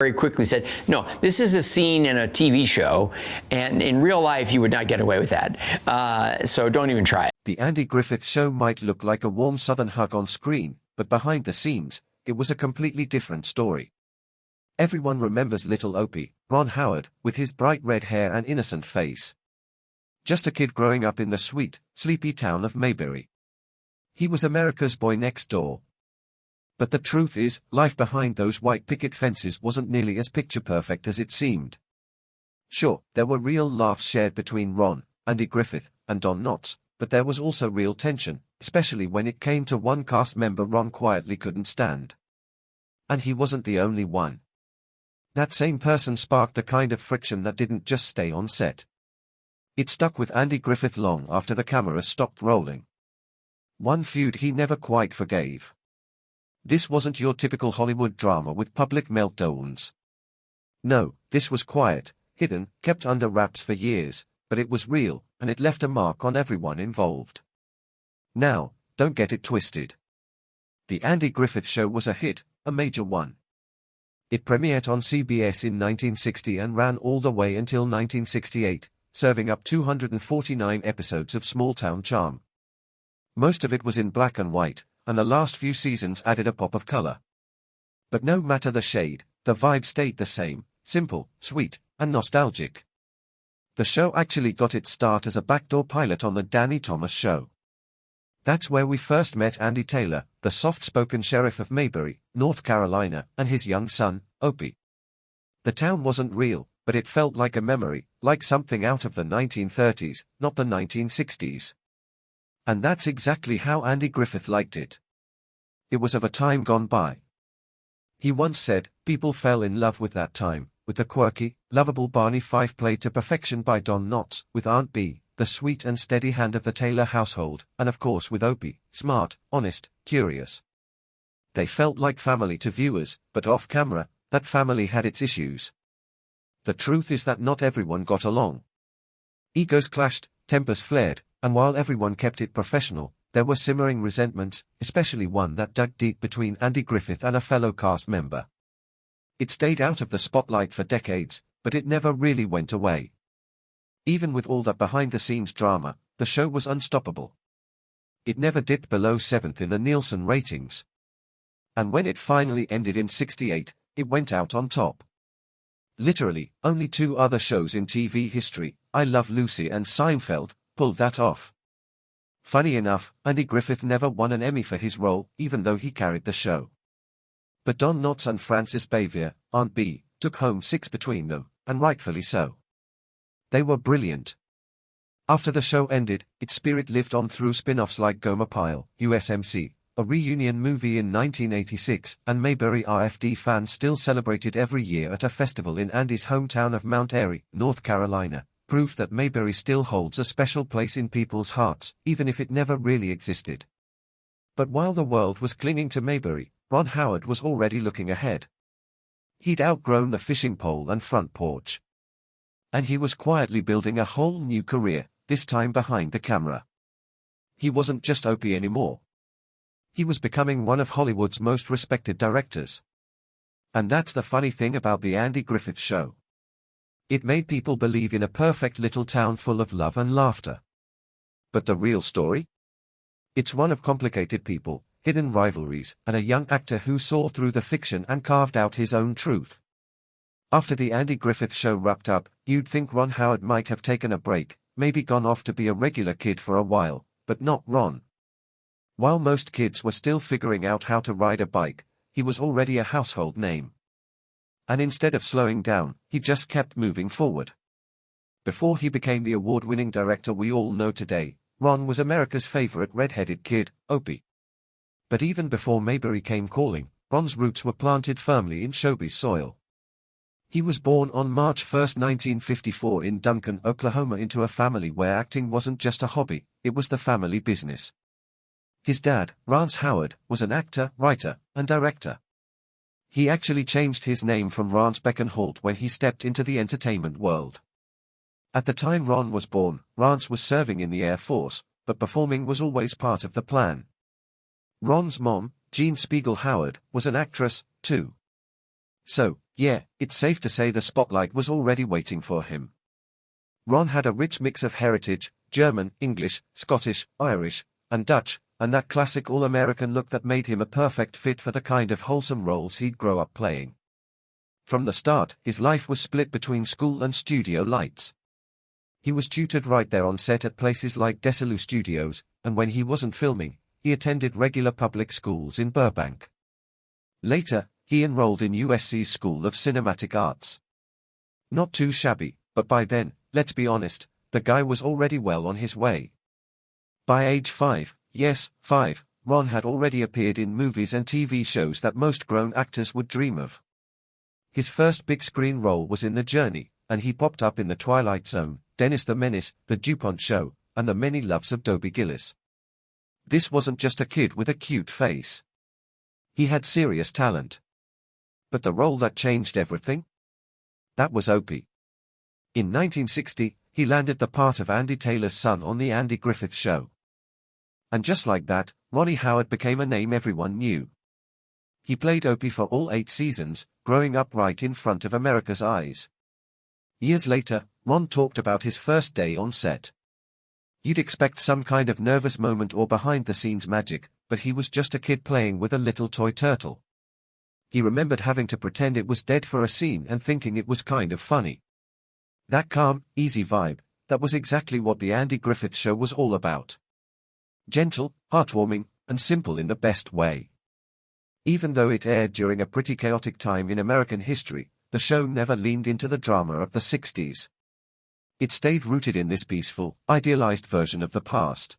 very quickly said, no, this is a scene in a TV show, and in real life you would not get away with that. So don't even try it. The Andy Griffith Show might look like a warm southern hug on screen, but behind the scenes, it was a completely different story. Everyone remembers little Opie, Ron Howard, with his bright red hair and innocent face. Just a kid growing up in the sweet, sleepy town of Mayberry. He was America's boy next door. But the truth is, life behind those white picket fences wasn't nearly as picture-perfect as it seemed. Sure, there were real laughs shared between Ron, Andy Griffith, and Don Knotts, but there was also real tension, especially when it came to one cast member Ron quietly couldn't stand. And he wasn't the only one. That same person sparked the kind of friction that didn't just stay on set. It stuck with Andy Griffith long after the camera stopped rolling. One feud he never quite forgave. This wasn't your typical Hollywood drama with public meltdowns. No, this was quiet, hidden, kept under wraps for years, but it was real, and it left a mark on everyone involved. Now, don't get it twisted. The Andy Griffith Show was a hit, a major one. It premiered on CBS in 1960 and ran all the way until 1968, serving up 249 episodes of small-town charm. Most of it was in black and white, and the last few seasons added a pop of color. But no matter the shade, the vibe stayed the same, simple, sweet, and nostalgic. The show actually got its start as a backdoor pilot on the Danny Thomas Show. That's where we first met Andy Taylor, the soft-spoken sheriff of Mayberry, North Carolina, and his young son, Opie. The town wasn't real, but it felt like a memory, like something out of the 1930s, not the 1960s. And that's exactly how Andy Griffith liked it. It was of a time gone by. He once said, people fell in love with that time, with the quirky, lovable Barney Fife played to perfection by Don Knotts, with Aunt Bee, the sweet and steady hand of the Taylor household, and of course with Opie, smart, honest, curious. They felt like family to viewers, but off-camera, that family had its issues. The truth is that not everyone got along. Egos clashed, tempers flared, and while everyone kept it professional, there were simmering resentments, especially one that dug deep between Andy Griffith and a fellow cast member. It stayed out of the spotlight for decades, but it never really went away. Even with all that behind-the-scenes drama, the show was unstoppable. It never dipped below 7th in the Nielsen ratings. And when it finally ended in '68, it went out on top. Literally, only two other shows in TV history, I Love Lucy and Seinfeld, pulled that off. Funny enough, Andy Griffith never won an Emmy for his role, even though he carried the show. But Don Knotts and Frances Bavier, Aunt Bee, took home 6 between them, and rightfully so. They were brilliant. After the show ended, its spirit lived on through spin-offs like Gomer Pyle, USMC, a reunion movie in 1986, and Mayberry RFD fans still celebrated every year at a festival in Andy's hometown of Mount Airy, North Carolina. Proof that Mayberry still holds a special place in people's hearts, even if it never really existed. But while the world was clinging to Mayberry, Ron Howard was already looking ahead. He'd outgrown the fishing pole and front porch. And he was quietly building a whole new career, this time behind the camera. He wasn't just Opie anymore. He was becoming one of Hollywood's most respected directors. And that's the funny thing about the Andy Griffith Show. It made people believe in a perfect little town full of love and laughter. But the real story? It's one of complicated people, hidden rivalries, and a young actor who saw through the fiction and carved out his own truth. After the Andy Griffith Show wrapped up, you'd think Ron Howard might have taken a break, maybe gone off to be a regular kid for a while, but not Ron. While most kids were still figuring out how to ride a bike, he was already a household name. And instead of slowing down, he just kept moving forward. Before he became the award-winning director we all know today, Ron was America's favorite red-headed kid, Opie. But even before Mayberry came calling, Ron's roots were planted firmly in showbiz soil. He was born on March 1, 1954 in Duncan, Oklahoma into a family where acting wasn't just a hobby, it was the family business. His dad, Rance Howard, was an actor, writer, and director. He actually changed his name from Rance Beckenholt when he stepped into the entertainment world. At the time Ron was born, Rance was serving in the Air Force, but performing was always part of the plan. Ron's mom, Jean Spiegel Howard, was an actress, too. So, Yeah, it's safe to say the spotlight was already waiting for him. Ron had a rich mix of heritage, German, English, Scottish, Irish, and Dutch, and that classic all-American look that made him a perfect fit for the kind of wholesome roles he'd grow up playing. From the start, his life was split between school and studio lights. He was tutored right there on set at places like Desilu Studios, and when he wasn't filming, he attended regular public schools in Burbank. Later, he enrolled in USC's School of Cinematic Arts. Not too shabby, but by then, let's be honest, the guy was already well on his way. By age 5, yes, 5, Ron had already appeared in movies and TV shows that most grown actors would dream of. His first big-screen role was in The Journey, and he popped up in The Twilight Zone, Dennis the Menace, The DuPont Show, and The Many Loves of Dobie Gillis. This wasn't just a kid with a cute face. He had serious talent. But the role that changed everything? That was Opie. In 1960, he landed the part of Andy Taylor's son on The Andy Griffith Show. And just like that, Ronnie Howard became a name everyone knew. He played Opie for all 8 seasons, growing up right in front of America's eyes. Years later, Ron talked about his first day on set. You'd expect some kind of nervous moment or behind-the-scenes magic, but he was just a kid playing with a little toy turtle. He remembered having to pretend it was dead for a scene and thinking it was kind of funny. That calm, easy vibe, that was exactly what the Andy Griffith Show was all about. Gentle, heartwarming, and simple in the best way. Even though it aired during a pretty chaotic time in American history, the show never leaned into the drama of the 60s. It stayed rooted in this peaceful, idealized version of the past.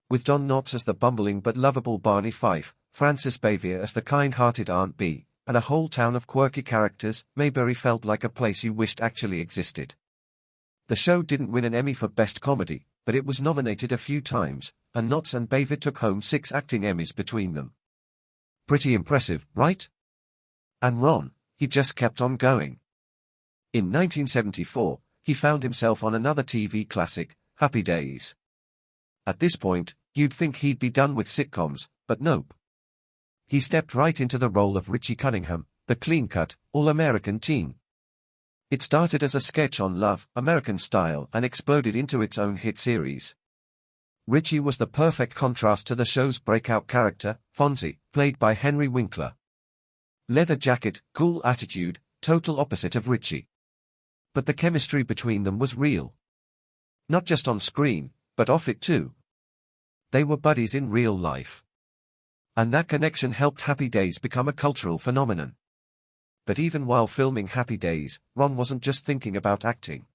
With Don Knotts as the bumbling but lovable Barney Fife, Frances Bavier as the kind-hearted Aunt Bee, and a whole town of quirky characters, Mayberry felt like a place you wished actually existed. The show didn't win an Emmy for Best Comedy, but it was nominated a few times, and Knotts and Bavier took home 6 acting Emmys between them. Pretty impressive, right? And Ron, he just kept on going. In 1974, he found himself on another TV classic, Happy Days. At this point, you'd think he'd be done with sitcoms, but nope. He stepped right into the role of Richie Cunningham, the clean-cut, all-American teen. It started as a sketch on Love, American Style, and exploded into its own hit series. Richie was the perfect contrast to the show's breakout character, Fonzie, played by Henry Winkler. Leather jacket, cool attitude, total opposite of Richie. But the chemistry between them was real. Not just on screen, but off it too. They were buddies in real life. And that connection helped Happy Days become a cultural phenomenon. But even while filming Happy Days, Ron wasn't just thinking about acting.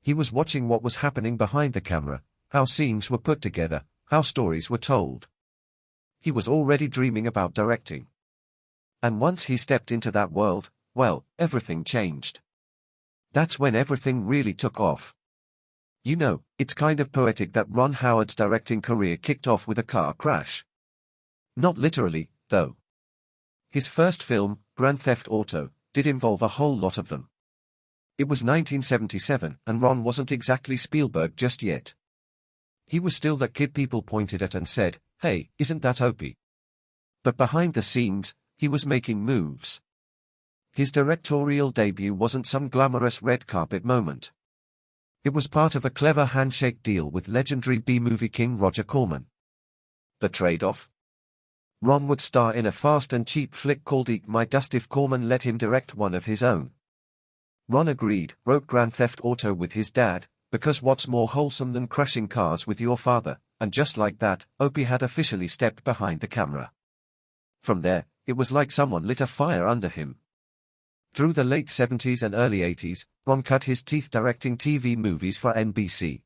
He was watching what was happening behind the camera, how scenes were put together, how stories were told. He was already dreaming about directing. And once he stepped into that world, well, everything changed. That's when everything really took off. You know, it's kind of poetic that Ron Howard's directing career kicked off with a car crash. Not literally, though. His first film, Grand Theft Auto, did involve a whole lot of them. It was 1977, and Ron wasn't exactly Spielberg just yet. He was still that kid people pointed at and said, "Hey, isn't that Opie?" But behind the scenes, he was making moves. His directorial debut wasn't some glamorous red carpet moment. It was part of a clever handshake deal with legendary B-movie king Roger Corman. The trade-off? Ron would star in a fast and cheap flick called Eat My Dust if Corman let him direct one of his own. Ron agreed, wrote Grand Theft Auto with his dad, because what's more wholesome than crashing cars with your father, and just like that, Opie had officially stepped behind the camera. From there, it was like someone lit a fire under him. Through the late 70s and early 80s, Ron cut his teeth directing TV movies for NBC.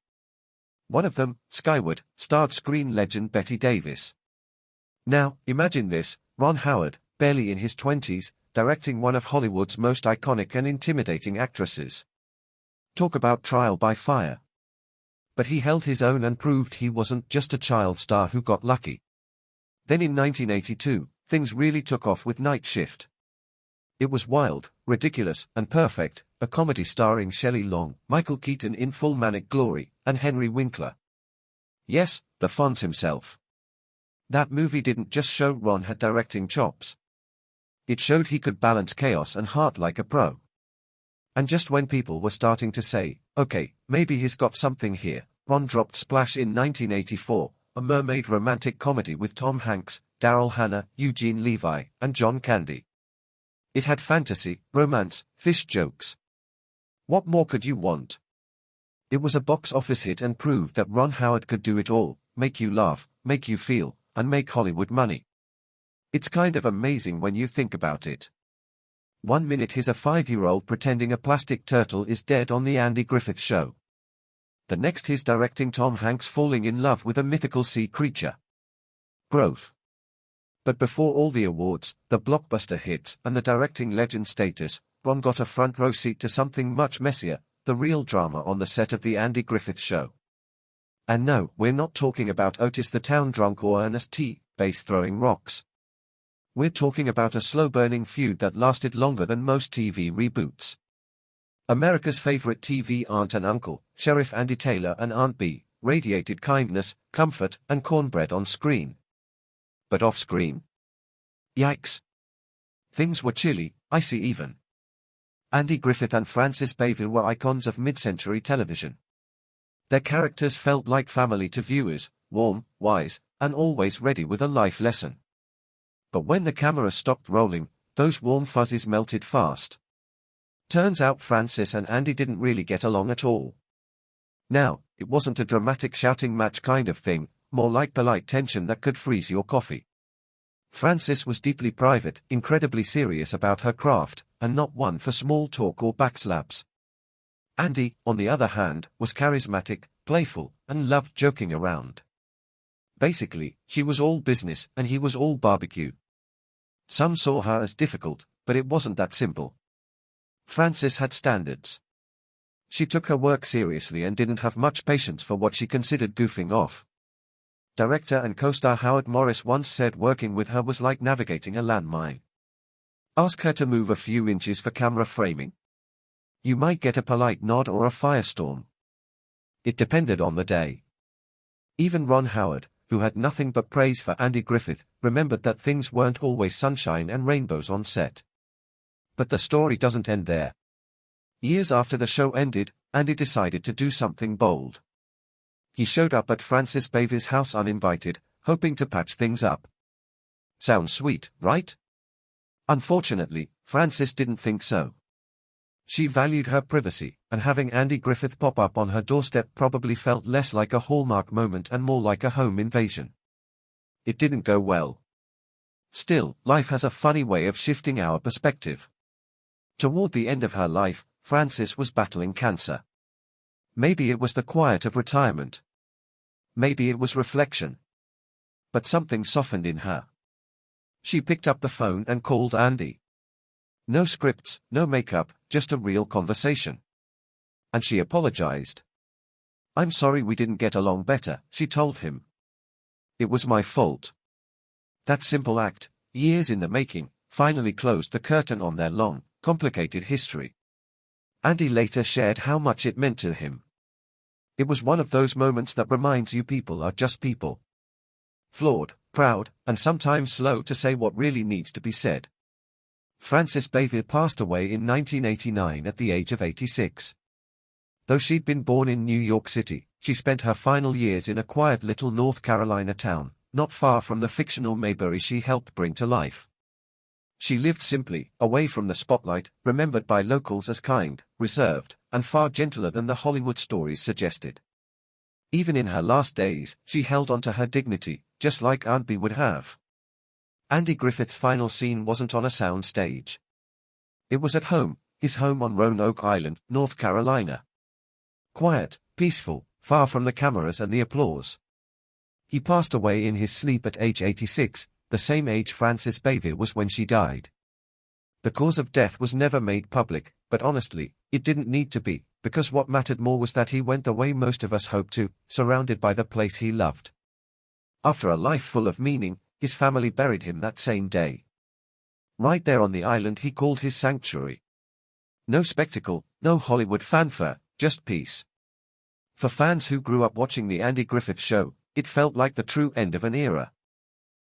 One of them, Skyward, starred screen legend Bette Davis. Now, imagine this, Ron Howard, barely in his 20s, directing one of Hollywood's most iconic and intimidating actresses. Talk about trial by fire. But he held his own and proved he wasn't just a child star who got lucky. Then in 1982, things really took off with Night Shift. It was wild, ridiculous, and perfect, a comedy starring Shelley Long, Michael Keaton in full manic glory, and Henry Winkler. Yes, the Fonz himself. That movie didn't just show Ron had directing chops. It showed he could balance chaos and heart like a pro. And just when people were starting to say, okay, maybe he's got something here, Ron dropped Splash in 1984, a mermaid romantic comedy with Tom Hanks, Daryl Hannah, Eugene Levy, and John Candy. It had fantasy, romance, fish jokes. What more could you want? It was a box office hit and proved that Ron Howard could do it all, make you laugh, make you feel, and make Hollywood money. It's kind of amazing when you think about it. 1 minute he's a 5-year-old pretending a plastic turtle is dead on the Andy Griffith Show. The next he's directing Tom Hanks falling in love with a mythical sea creature. Growth. But before all the awards, the blockbuster hits, and the directing legend status, Ron got a front row seat to something much messier, the real drama on the set of the Andy Griffith Show. And no, we're not talking about Otis the town drunk or Ernest T. Bass throwing rocks. We're talking about a slow-burning feud that lasted longer than most TV reboots. America's favorite TV aunt and uncle, Sheriff Andy Taylor and Aunt Bee, radiated kindness, comfort, and cornbread on screen. But off-screen? Yikes. Things were chilly, icy even. Andy Griffith and Frances Bayville were icons of mid-century television. Their characters felt like family to viewers, warm, wise, and always ready with a life lesson. But when the camera stopped rolling, those warm fuzzies melted fast. Turns out Frances and Andy didn't really get along at all. Now, it wasn't a dramatic shouting match kind of thing, more like polite tension that could freeze your coffee. Frances was deeply private, incredibly serious about her craft, and not one for small talk or backslaps. Andy, on the other hand, was charismatic, playful, and loved joking around. Basically, she was all business and he was all barbecue. Some saw her as difficult, but it wasn't that simple. Frances had standards. She took her work seriously and didn't have much patience for what she considered goofing off. Director and co-star Howard Morris once said working with her was like navigating a landmine. Ask her to move a few inches for camera framing. You might get a polite nod or a firestorm. It depended on the day. Even Ron Howard, who had nothing but praise for Andy Griffith, remembered that things weren't always sunshine and rainbows on set. But the story doesn't end there. Years after the show ended, Andy decided to do something bold. He showed up at Frances Bayville's house uninvited, hoping to patch things up. Sounds sweet, right? Unfortunately, Frances didn't think so. She valued her privacy, and having Andy Griffith pop up on her doorstep probably felt less like a Hallmark moment and more like a home invasion. It didn't go well. Still, life has a funny way of shifting our perspective. Toward the end of her life, Frances was battling cancer. Maybe it was the quiet of retirement. Maybe it was reflection. But something softened in her. She picked up the phone and called Andy. No scripts, no makeup, just a real conversation. And she apologized. I'm sorry we didn't get along better, she told him. It was my fault. That simple act, years in the making, finally closed the curtain on their long, complicated history. Andy later shared how much it meant to him. It was one of those moments that reminds you people are just people. Flawed, proud, and sometimes slow to say what really needs to be said. Frances Bayville passed away in 1989 at the age of 86. Though she'd been born in New York City, she spent her final years in a quiet little North Carolina town, not far from the fictional Mayberry she helped bring to life. She lived simply, away from the spotlight, remembered by locals as kind, reserved, and far gentler than the Hollywood stories suggested. Even in her last days, she held on to her dignity, just like Aunt Bee would have. Andy Griffith's final scene wasn't on a sound stage. It was at home, his home on Roanoke Island, North Carolina. Quiet, peaceful, far from the cameras and the applause. He passed away in his sleep at age 86, the same age Frances Bayville was when she died. The cause of death was never made public, but honestly, it didn't need to be, because what mattered more was that he went the way most of us hoped to, surrounded by the place he loved. After a life full of meaning, his family buried him that same day. Right there on the island he called his sanctuary. No spectacle, no Hollywood fanfare, just peace. For fans who grew up watching the Andy Griffith Show, it felt like the true end of an era.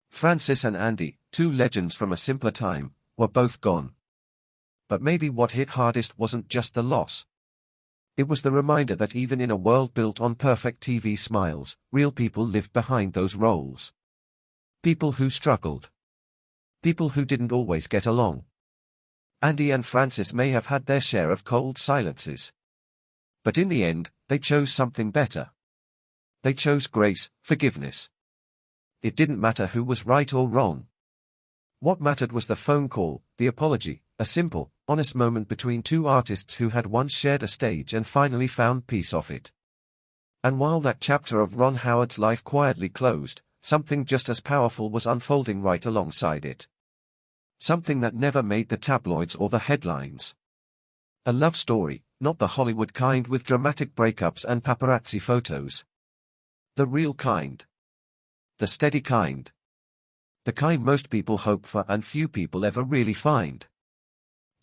Frances and Andy, two legends from a simpler time, were both gone. But maybe what hit hardest wasn't just the loss. It was the reminder that even in a world built on perfect TV smiles, real people lived behind those roles. People who struggled. People who didn't always get along. Andy and Francis may have had their share of cold silences. But in the end, they chose something better. They chose grace, forgiveness. It didn't matter who was right or wrong. What mattered was the phone call, the apology, a simple, honest moment between two artists who had once shared a stage and finally found peace off it. And while that chapter of Ron Howard's life quietly closed, something just as powerful was unfolding right alongside it. Something that never made the tabloids or the headlines. A love story, not the Hollywood kind with dramatic breakups and paparazzi photos. The real kind. The steady kind. The kind most people hope for and few people ever really find.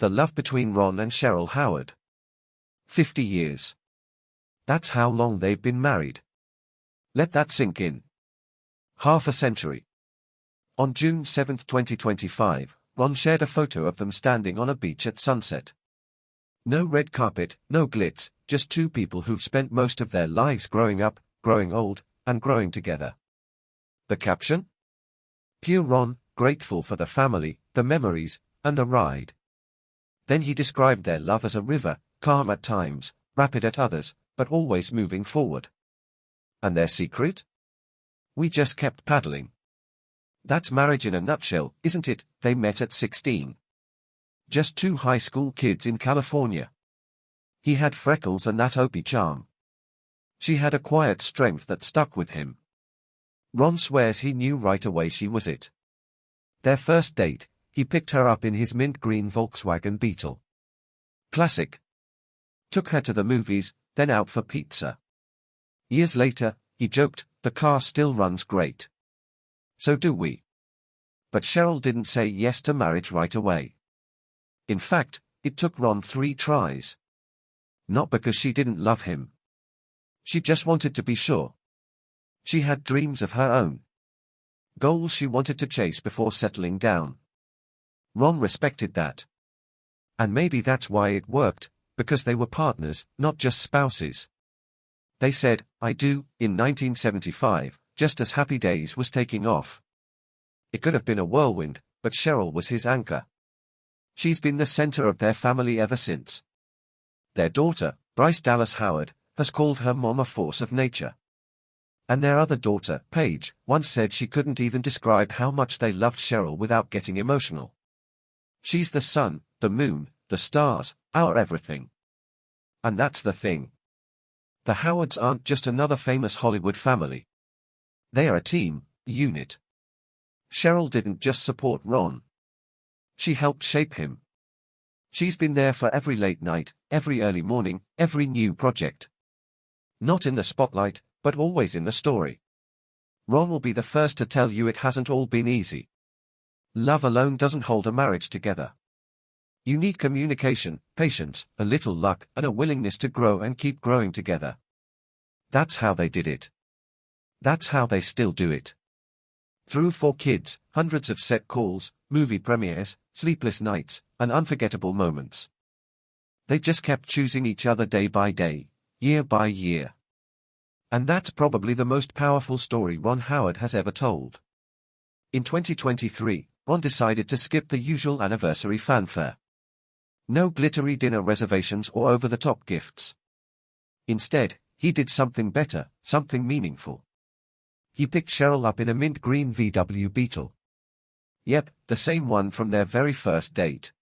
The love between Ron and Cheryl Howard. 50 years. That's how long they've been married. Let that sink in. Half a century. On June 7, 2025, Ron shared a photo of them standing on a beach at sunset. No red carpet, no glitz, just two people who've spent most of their lives growing up, growing old, and growing together. The caption? Pure Ron, grateful for the family, the memories, and the ride. Then he described their love as a river, calm at times, rapid at others, but always moving forward. And their secret? We just kept paddling. That's marriage in a nutshell, isn't it? They met at 16. Just two high school kids in California. He had freckles and that Opie charm. She had a quiet strength that stuck with him. Ron swears he knew right away she was it. Their first date, he picked her up in his mint green Volkswagen Beetle. Classic. Took her to the movies, then out for pizza. Years later, he joked, the car still runs great. So do we. But Cheryl didn't say yes to marriage right away. In fact, it took Ron 3 tries. Not because she didn't love him. She just wanted to be sure. She had dreams of her own. Goals she wanted to chase before settling down. Ron respected that. And maybe that's why it worked, because they were partners, not just spouses. They said, I do, in 1975, just as Happy Days was taking off. It could have been a whirlwind, but Cheryl was his anchor. She's been the center of their family ever since. Their daughter, Bryce Dallas Howard, has called her mom a force of nature. And their other daughter, Paige, once said she couldn't even describe how much they loved Cheryl without getting emotional. She's the sun, the moon, the stars, our everything. And that's the thing. The Howards aren't just another famous Hollywood family. They are a team, a unit. Cheryl didn't just support Ron. She helped shape him. She's been there for every late night, every early morning, every new project. Not in the spotlight, but always in the story. Ron will be the first to tell you it hasn't all been easy. Love alone doesn't hold a marriage together. You need communication, patience, a little luck, and a willingness to grow and keep growing together. That's how they did it. That's how they still do it. Through 4 kids, hundreds of set calls, movie premieres, sleepless nights, and unforgettable moments. They just kept choosing each other day by day, year by year. And that's probably the most powerful story Ron Howard has ever told. In 2023, Ron decided to skip the usual anniversary fanfare. No glittery dinner reservations or over-the-top gifts. Instead, he did something better, something meaningful. He picked Cheryl up in a mint green VW Beetle. Yep, the same one from their very first date.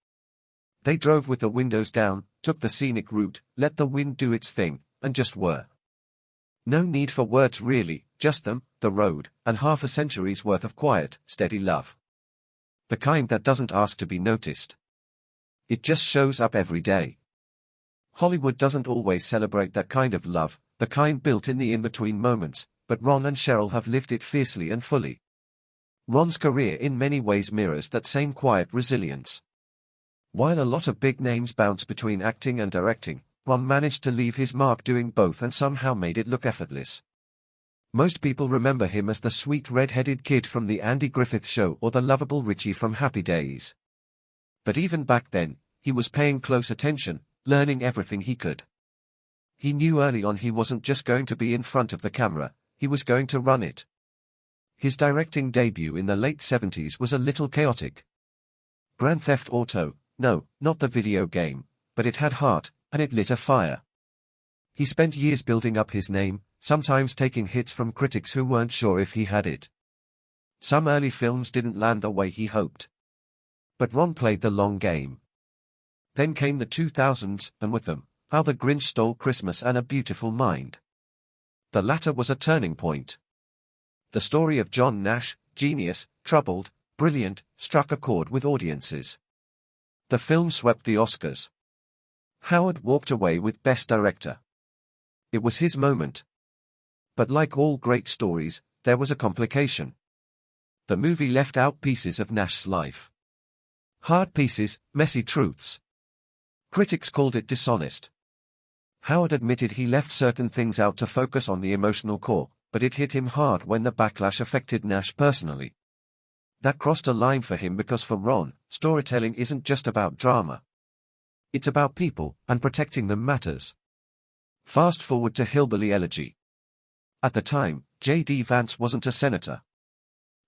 They drove with the windows down, took the scenic route, let the wind do its thing, and just were. No need for words really, just them, the road, and half a century's worth of quiet, steady love. The kind that doesn't ask to be noticed. It just shows up every day. Hollywood doesn't always celebrate that kind of love, the kind built in the in-between moments, but Ron and Cheryl have lived it fiercely and fully. Ron's career in many ways mirrors that same quiet resilience. While a lot of big names bounce between acting and directing, Ron managed to leave his mark doing both and somehow made it look effortless. Most people remember him as the sweet red-headed kid from The Andy Griffith Show or the lovable Richie from Happy Days. But even back then, he was paying close attention, learning everything he could. He knew early on he wasn't just going to be in front of the camera, he was going to run it. His directing debut in the late 70s was a little chaotic. Grand Theft Auto, no, not the video game, but it had heart, and it lit a fire. He spent years building up his name, sometimes taking hits from critics who weren't sure if he had it. Some early films didn't land the way he hoped. But Ron played the long game. Then came the 2000s, and with them, How the Grinch Stole Christmas and A Beautiful Mind. The latter was a turning point. The story of John Nash, genius, troubled, brilliant, struck a chord with audiences. The film swept the Oscars. Howard walked away with Best Director. It was his moment. But like all great stories, there was a complication. The movie left out pieces of Nash's life. Hard pieces, messy truths. Critics called it dishonest. Howard admitted he left certain things out to focus on the emotional core, but it hit him hard when the backlash affected Nash personally. That crossed a line for him because for Ron, storytelling isn't just about drama. It's about people, and protecting them matters. Fast forward to Hillbilly Elegy. At the time, J.D. Vance wasn't a senator.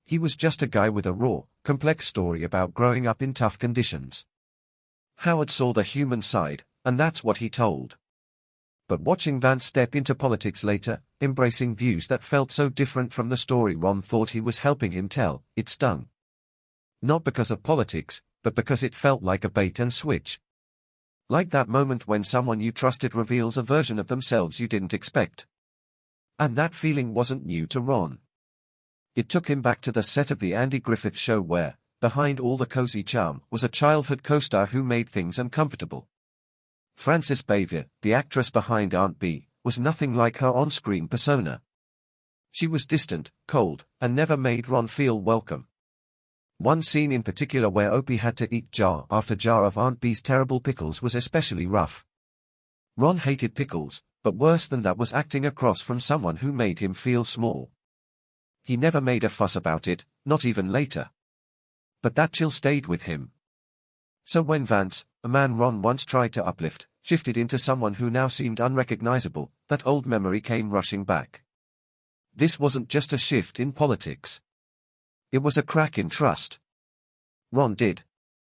He was just a guy with a raw, complex story about growing up in tough conditions. Howard saw the human side, and that's what he told. But watching Vance step into politics later, embracing views that felt so different from the story Ron thought he was helping him tell, it stung. Not because of politics, but because it felt like a bait and switch. Like that moment when someone you trusted reveals a version of themselves you didn't expect. And that feeling wasn't new to Ron. It took him back to the set of the Andy Griffith Show where, behind all the cozy charm, was a childhood co-star who made things uncomfortable. Frances Bavier, the actress behind Aunt Bee, was nothing like her on-screen persona. She was distant, cold, and never made Ron feel welcome. One scene in particular where Opie had to eat jar after jar of Aunt Bee's terrible pickles was especially rough. Ron hated pickles, but worse than that was acting across from someone who made him feel small. He never made a fuss about it, not even later. But that chill stayed with him. So when Vance, a man Ron once tried to uplift, shifted into someone who now seemed unrecognizable, that old memory came rushing back. This wasn't just a shift in politics. It was a crack in trust. Ron did,